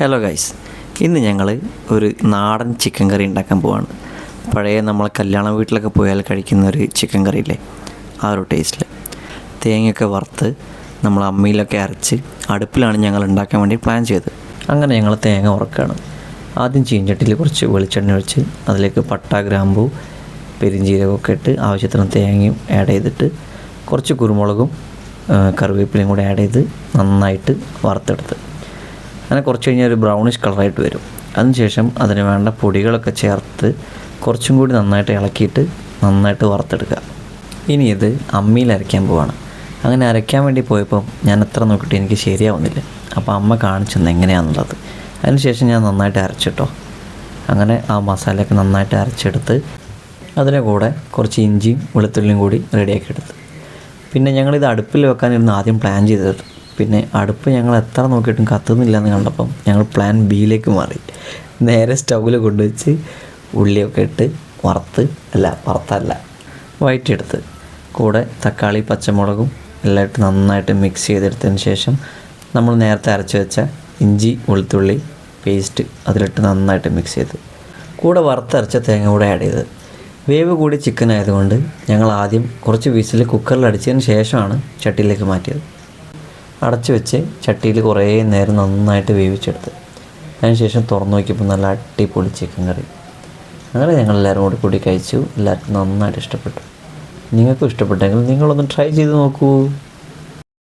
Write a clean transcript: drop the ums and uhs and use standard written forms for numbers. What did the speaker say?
Hello guys, ഇന്ന് ഞങ്ങൾ ഒരു നാടൻ ചിക്കൻ കറി ഉണ്ടാക്കാൻ പോവാണ്. പഴയ നമ്മൾ കല്യാണ വീട്ടിലൊക്കെ പോയാൽ കഴിക്കുന്ന ഒരു ചിക്കൻ കറിയില്ലേ, ആ ഒരു ടേസ്റ്റിൽ തേങ്ങയൊക്കെ വറുത്ത് നമ്മൾ അമ്മിയിലൊക്കെ അരച്ച് അടുപ്പിലാണ് ഞങ്ങൾ ഉണ്ടാക്കാൻ വേണ്ടി പ്ലാൻ ചെയ്തത്. അങ്ങനെ ഞങ്ങൾ തേങ്ങ വറുക്കുകയാണ്. ആദ്യം ചീഞ്ചട്ടിയിൽ കുറച്ച് വെളിച്ചെണ്ണ ഒഴിച്ച് അതിലേക്ക് പട്ട, ഗ്രാമ്പൂ, പെരിഞ്ജീരകമൊക്കെ ഇട്ട് ആവശ്യത്തിന് തേങ്ങയും ആഡ് ചെയ്തിട്ട് കുറച്ച് കുരുമുളകും കറിവേപ്പിലയും കൂടെ ആഡ് ചെയ്ത് നന്നായിട്ട് വറുത്തെടുത്ത് അങ്ങനെ കുറച്ച് കഴിഞ്ഞാൽ ഒരു ബ്രൗണിഷ് കളറായിട്ട് വരും. അതിനുശേഷം അതിന് വേണ്ട പൊടികളൊക്കെ ചേർത്ത് കുറച്ചും കൂടി നന്നായിട്ട് ഇളക്കിയിട്ട് നന്നായിട്ട് വറുത്തെടുക്കുക. ഇനി ഇത് അമ്മിയിൽ അരയ്ക്കാൻ പോവാണ്. അങ്ങനെ അരയ്ക്കാൻ വേണ്ടി പോയപ്പോൾ ഞാൻ എത്ര നോക്കിയിട്ട് എനിക്ക് ശരിയാവുന്നില്ല. അപ്പോൾ അമ്മ കാണിച്ചെന്ന് എങ്ങനെയാണെന്നുള്ളത്. അതിനുശേഷം ഞാൻ നന്നായിട്ട് അരച്ചിട്ടോ. അങ്ങനെ ആ മസാലയൊക്കെ നന്നായിട്ട് അരച്ചെടുത്ത് അതിൻ്റെ കൂടെ കുറച്ച് ഇഞ്ചിയും വെളുത്തുള്ളിയും കൂടി റെഡിയാക്കി എടുത്ത് പിന്നെ ഞങ്ങളിത് അടുപ്പിൽ വെക്കാനിരുന്ന് ആദ്യം പ്ലാൻ ചെയ്തത്. പിന്നെ അടുപ്പ് ഞങ്ങൾ എത്ര നോക്കിയിട്ടും കത്തുന്നില്ല എന്ന് കണ്ടപ്പം ഞങ്ങൾ പ്ലാൻ ബിയിലേക്ക് മാറി. നേരെ സ്റ്റൗവിൽ കൊണ്ടുവച്ച് ഉള്ളിയൊക്കെ ഇട്ട് വറുത്തല്ല വഴറ്റിയെടുത്ത് കൂടെ തക്കാളി, പച്ചമുളകും എല്ലാം ഇട്ട് നന്നായിട്ട് മിക്സ് ചെയ്തെടുത്തതിന് ശേഷം നമ്മൾ നേരത്തെ അരച്ച് വെച്ച ഇഞ്ചി വെളുത്തുള്ളി പേസ്റ്റ് അതിലിട്ട് നന്നായിട്ട് മിക്സ് ചെയ്ത് കൂടെ വറുത്തരച്ച തേങ്ങ കൂടെ ആഡ് ചെയ്ത് വേവ് കൂടി ചിക്കൻ ആയതുകൊണ്ട് ഞങ്ങൾ ആദ്യം കുറച്ച് വിസിൽ കുക്കറിൽ അടിച്ചതിന് ശേഷമാണ് ചട്ടിയിലേക്ക് മാറ്റിയത്. അടച്ചു വെച്ച് ചട്ടിയിൽ കുറേ നേരം നന്നായിട്ട് വേവിച്ചെടുത്ത് അതിനുശേഷം തുറന്നു നോക്കിയപ്പോൾ നല്ല അടിപൊളി ചിക്കൻ കറി. അങ്ങനെ ഞങ്ങളെല്ലാവരും കൂടി കഴിച്ചു. എല്ലാവർക്കും നന്നായിട്ട് ഇഷ്ടപ്പെട്ടു. നിങ്ങൾക്കും ഇഷ്ടപ്പെട്ടെങ്കിൽ നിങ്ങളൊന്ന് ട്രൈ ചെയ്ത് നോക്കൂ.